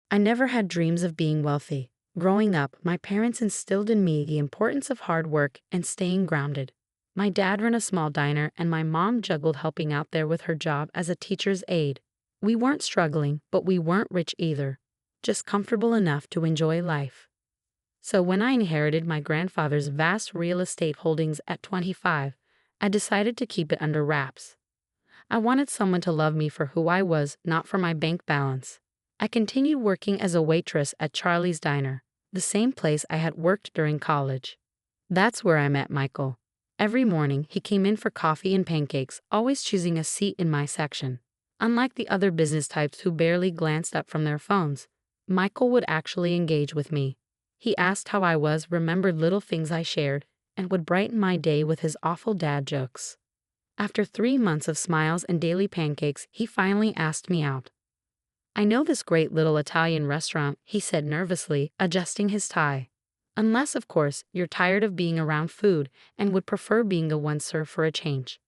I never had dreams of being wealthy. Growing up, my parents instilled in me the importance of hard work and staying grounded. My dad ran a small diner and my mom juggled helping out there with her job as a teacher's aide. We weren't struggling, but we weren't rich either, just comfortable enough to enjoy life. So when I inherited my grandfather's vast real estate holdings at 25, I decided to keep it under wraps. I wanted someone to love me for who I was, not for my bank balance. I continued working as a waitress at Charlie's Diner, the same place I had worked during college. That's where I met Michael. Every morning, he came in for coffee and pancakes, always choosing a seat in my section. Unlike the other business types who barely glanced up from their phones, Michael would actually engage with me. He asked how I was, remembered little things I shared, and would brighten my day with his awful dad jokes. After 3 months of smiles and daily pancakes, he finally asked me out. "I know this great little Italian restaurant," he said nervously, adjusting his tie. "Unless, of course, you're tired of being around food and would prefer being the one served for a change."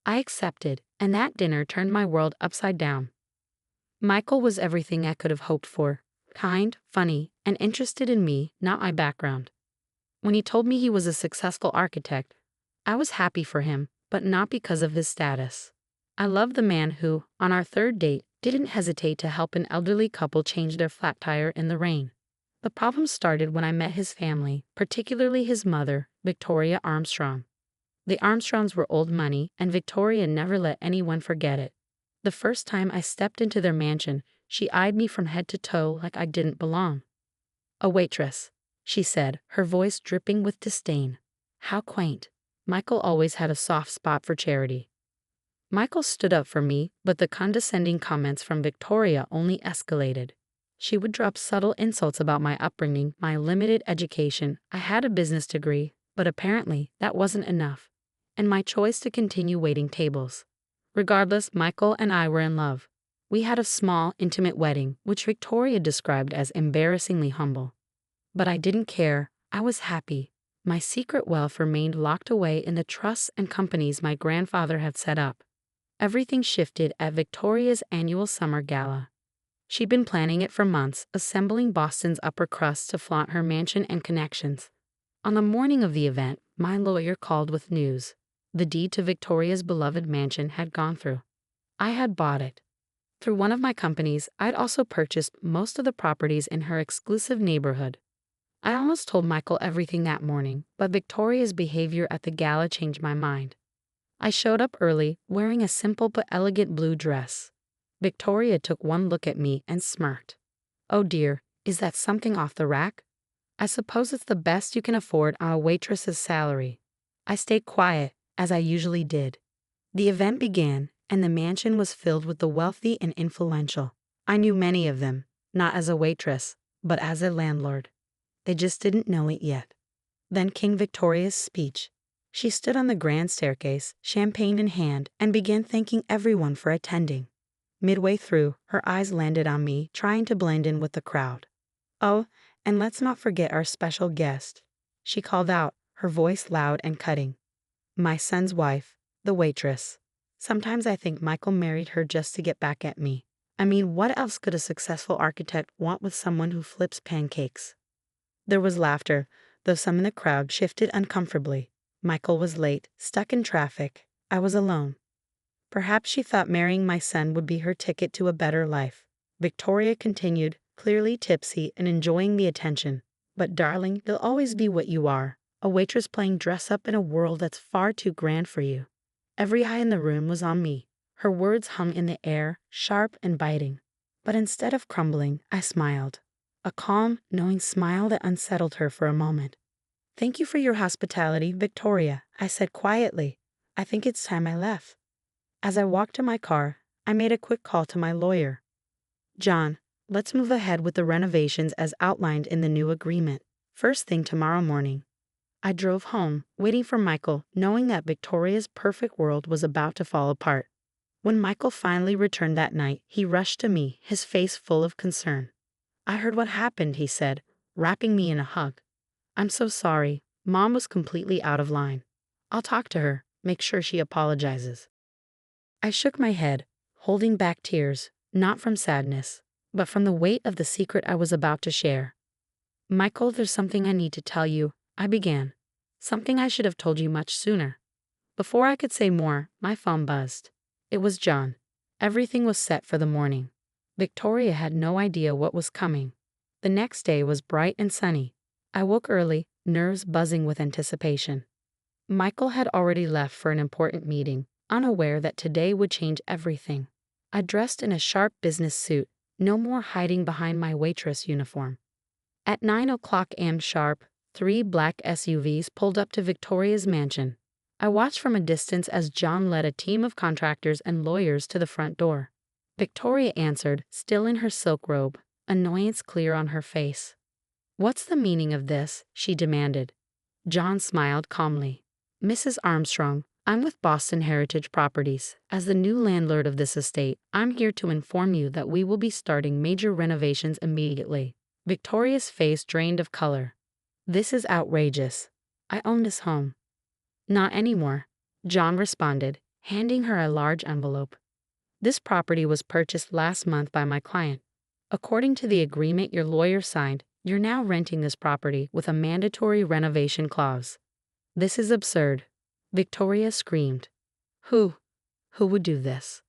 I accepted, and that dinner turned my world upside down. Michael was everything I could have hoped for: kind, funny, and interested in me, not my background. When he told me he was a successful architect, I was happy for him, but not because of his status. I loved the man who, on our third date, didn't hesitate to help an elderly couple change their flat tire in the rain. The problem started when I met his family, particularly his mother, Victoria Armstrong. The Armstrongs were old money, and Victoria never let anyone forget it. The first time I stepped into their mansion, she eyed me from head to toe like I didn't belong. "A waitress," she said, her voice dripping with disdain. How quaint. Michael always had a soft spot for charity. Michael stood up for me, but the condescending comments from Victoria only escalated. She would drop subtle insults about my upbringing, my limited education. I had a business degree, but apparently that wasn't enough, and my choice to continue waiting tables. Regardless, Michael and I were in love. We had a small, intimate wedding, which Victoria described as embarrassingly humble. But I didn't care. I was happy. My secret wealth remained locked away in the trusts and companies my grandfather had set up. Everything shifted at Victoria's annual summer gala. She'd been planning it for months, assembling Boston's upper crust to flaunt her mansion and connections. On the morning of the event, my lawyer called with news. The deed to Victoria's beloved mansion had gone through. I had bought it. Through one of my companies, I'd also purchased most of the properties in her exclusive neighborhood. I almost told Michael everything that morning, but Victoria's behavior at the gala changed my mind. I showed up early, wearing a simple but elegant blue dress. Victoria took one look at me and smirked. "Oh dear, is that something off the rack? I suppose it's the best you can afford on a waitress's salary." I stayed quiet, as I usually did. The event began, and the mansion was filled with the wealthy and influential. I knew many of them, not as a waitress, but as a landlord. They just didn't know it yet. Then came Victoria's speech. She stood on the grand staircase, champagne in hand, and began thanking everyone for attending. Midway through, her eyes landed on me, trying to blend in with the crowd. "Oh, and let's not forget our special guest," she called out, her voice loud and cutting. "My son's wife, the waitress. Sometimes I think Michael married her just to get back at me. I mean, what else could a successful architect want with someone who flips pancakes?" There was laughter, though some in the crowd shifted uncomfortably. Michael was late, stuck in traffic. I was alone. Perhaps she thought marrying my son would be her ticket to a better life. Victoria continued, clearly tipsy and enjoying the attention. "But darling, you'll always be what you are, a waitress playing dress up in a world that's far too grand for you." Every eye in the room was on me. Her words hung in the air, sharp and biting. But instead of crumbling, I smiled. A calm, knowing smile that unsettled her for a moment. "Thank you for your hospitality, Victoria," I said quietly. "I think it's time I left." As I walked to my car, I made a quick call to my lawyer. "John, let's move ahead with the renovations as outlined in the new agreement. First thing tomorrow morning." I drove home, waiting for Michael, knowing that Victoria's perfect world was about to fall apart. When Michael finally returned that night, he rushed to me, his face full of concern. "I heard what happened," he said, wrapping me in a hug. "I'm so sorry. Mom was completely out of line. I'll talk to her, make sure she apologizes." I shook my head, holding back tears, not from sadness, but from the weight of the secret I was about to share. Michael, there's something I need to tell you, I began. Something I should have told you much sooner. Before I could say more, my phone buzzed. It was John. Everything was set for the morning. Victoria had no idea what was coming. The next day was bright and sunny. I woke early, nerves buzzing with anticipation. Michael had already left for an important meeting, unaware that today would change everything. I dressed in a sharp business suit, no more hiding behind my waitress uniform. At 9 a.m. sharp, 3 black SUVs pulled up to Victoria's mansion. I watched from a distance as John led a team of contractors and lawyers to the front door. Victoria answered, still in her silk robe, annoyance clear on her face. "What's the meaning of this?" she demanded. John smiled calmly. "Mrs. Armstrong, I'm with Boston Heritage Properties. As the new landlord of this estate, I'm here to inform you that we will be starting major renovations immediately." Victoria's face drained of color. "This is outrageous. I own this home." "Not anymore," John responded, handing her a large envelope. "This property was purchased last month by my client. According to the agreement your lawyer signed, you're now renting this property with a mandatory renovation clause." "This is absurd," Victoria screamed. Who would do this?"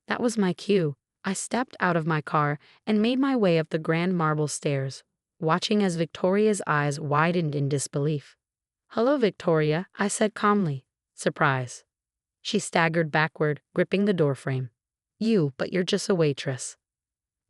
That was my cue. I stepped out of my car and made my way up the grand marble stairs, watching as Victoria's eyes widened in disbelief. "Hello, Victoria," I said calmly. "Surprise." She staggered backward, gripping the doorframe. But you're just a waitress."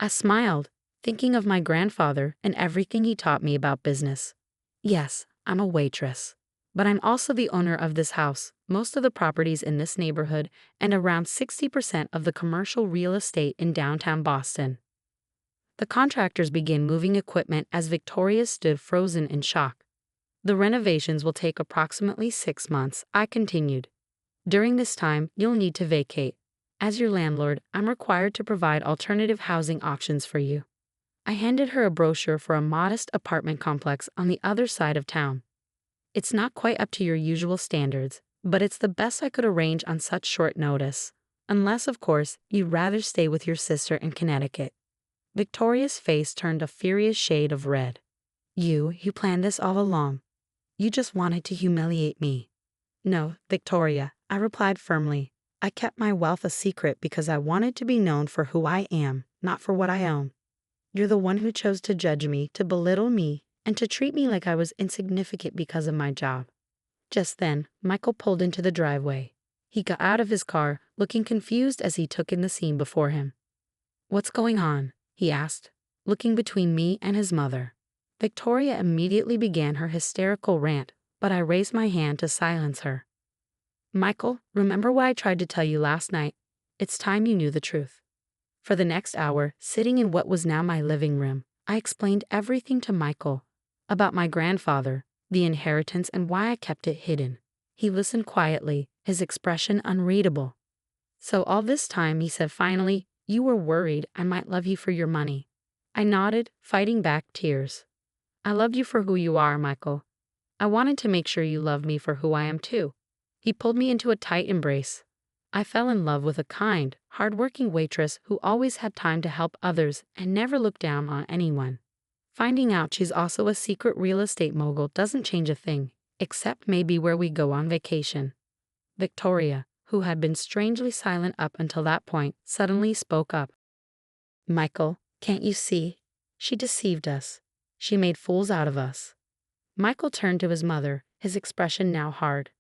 I smiled, thinking of my grandfather and everything he taught me about business. "Yes, I'm a waitress. But I'm also the owner of this house, most of the properties in this neighborhood, and around 60% of the commercial real estate in downtown Boston." The contractors began moving equipment as Victoria stood frozen in shock. "The renovations will take approximately 6 months," I continued. "During this time, you'll need to vacate. As your landlord, I'm required to provide alternative housing options for you." I handed her a brochure for a modest apartment complex on the other side of town. "It's not quite up to your usual standards, but it's the best I could arrange on such short notice. Unless, of course, you'd rather stay with your sister in Connecticut." Victoria's face turned a furious shade of red. You planned this all along. You just wanted to humiliate me." "No, Victoria," I replied firmly. "I kept my wealth a secret because I wanted to be known for who I am, not for what I own. You're the one who chose to judge me, to belittle me, and to treat me like I was insignificant because of my job." Just then, Michael pulled into the driveway. He got out of his car, looking confused as he took in the scene before him. "What's going on?" he asked, looking between me and his mother. Victoria immediately began her hysterical rant, but I raised my hand to silence her. "Michael, remember what I tried to tell you last night? It's time you knew the truth." For the next hour, sitting in what was now my living room, I explained everything to Michael. About my grandfather, the inheritance, and why I kept it hidden. He listened quietly, his expression unreadable. "So all this time," he said finally, "you were worried I might love you for your money." I nodded, fighting back tears. "I loved you for who you are, Michael. I wanted to make sure you loved me for who I am too." He pulled me into a tight embrace. I fell in love with a kind, hard-working waitress who always had time to help others and never looked down on anyone. Finding out she's also a secret real estate mogul doesn't change a thing, except maybe where we go on vacation. Victoria, who had been strangely silent up until that point, suddenly spoke up. "Michael, can't you see? She deceived us. She made fools out of us." Michael turned to his mother, his expression now hard.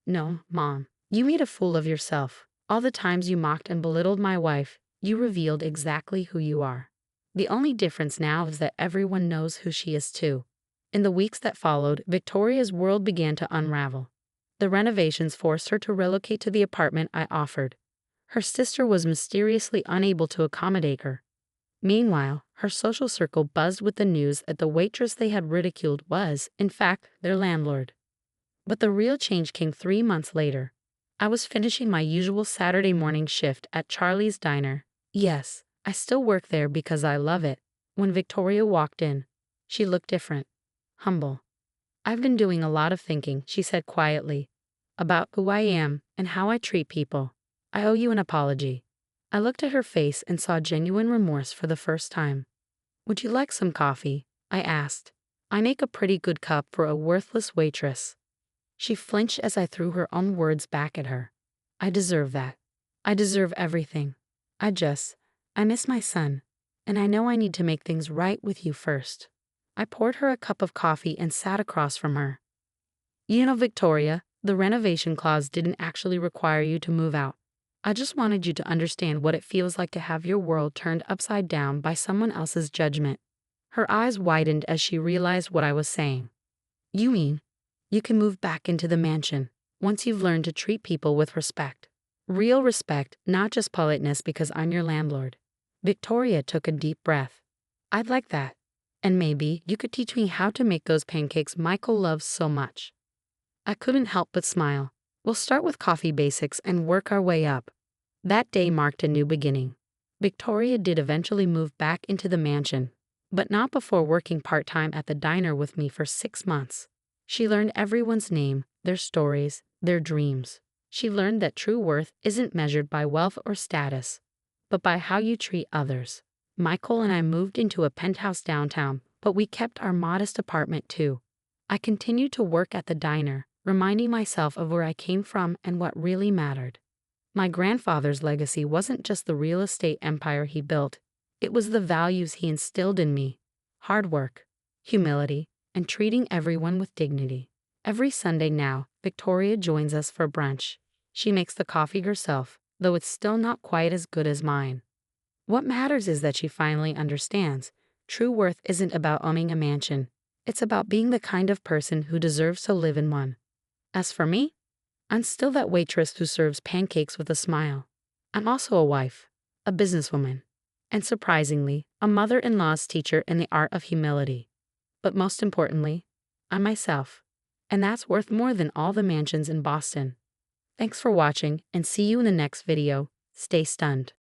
"No, Mom, you made a fool of yourself. All the times you mocked and belittled my wife, you revealed exactly who you are. The only difference now is that everyone knows who she is too." In the weeks that followed, Victoria's world began to unravel. The renovations forced her to relocate to the apartment I offered. Her sister was mysteriously unable to accommodate her. Meanwhile, her social circle buzzed with the news that the waitress they had ridiculed was, in fact, their landlord. But the real change came 3 months later. I was finishing my usual Saturday morning shift at Charlie's Diner. Yes, I still work there because I love it. When Victoria walked in, she looked different. Humble. "I've been doing a lot of thinking," she said quietly, "about who I am and how I treat people. I owe you an apology." I looked at her face and saw genuine remorse for the first time. Would you like some coffee? I asked. I make a pretty good cup for a worthless waitress. She flinched as I threw her own words back at her. I deserve that. I deserve everything. I miss my son, and I know I need to make things right with you first. I poured her a cup of coffee and sat across from her. You know, Victoria, the renovation clause didn't actually require you to move out. I just wanted you to understand what it feels like to have your world turned upside down by someone else's judgment. Her eyes widened as she realized what I was saying. You mean, you can move back into the mansion once you've learned to treat people with respect. Real respect, not just politeness because I'm your landlord. Victoria took a deep breath. I'd like that. And maybe you could teach me how to make those pancakes Michael loves so much. I couldn't help but smile. We'll start with coffee basics and work our way up. That day marked a new beginning. Victoria did eventually move back into the mansion, but not before working part-time at the diner with me for 6 months. She learned everyone's name, their stories, their dreams. She learned that true worth isn't measured by wealth or status, but by how you treat others. Michael and I moved into a penthouse downtown, but we kept our modest apartment too. I continued to work at the diner, reminding myself of where I came from and what really mattered. My grandfather's legacy wasn't just the real estate empire he built, it was the values he instilled in me: hard work, humility, and treating everyone with dignity. Every Sunday now, Victoria joins us for brunch. She makes the coffee herself, though it's still not quite as good as mine. What matters is that she finally understands. True worth isn't about owning a mansion. It's about being the kind of person who deserves to live in one. As for me, I'm still that waitress who serves pancakes with a smile. I'm also a wife, a businesswoman, and surprisingly, a mother-in-law's teacher in the art of humility. But most importantly, I'm myself. And that's worth more than all the mansions in Boston. Thanks for watching, and see you in the next video. Stay stunned.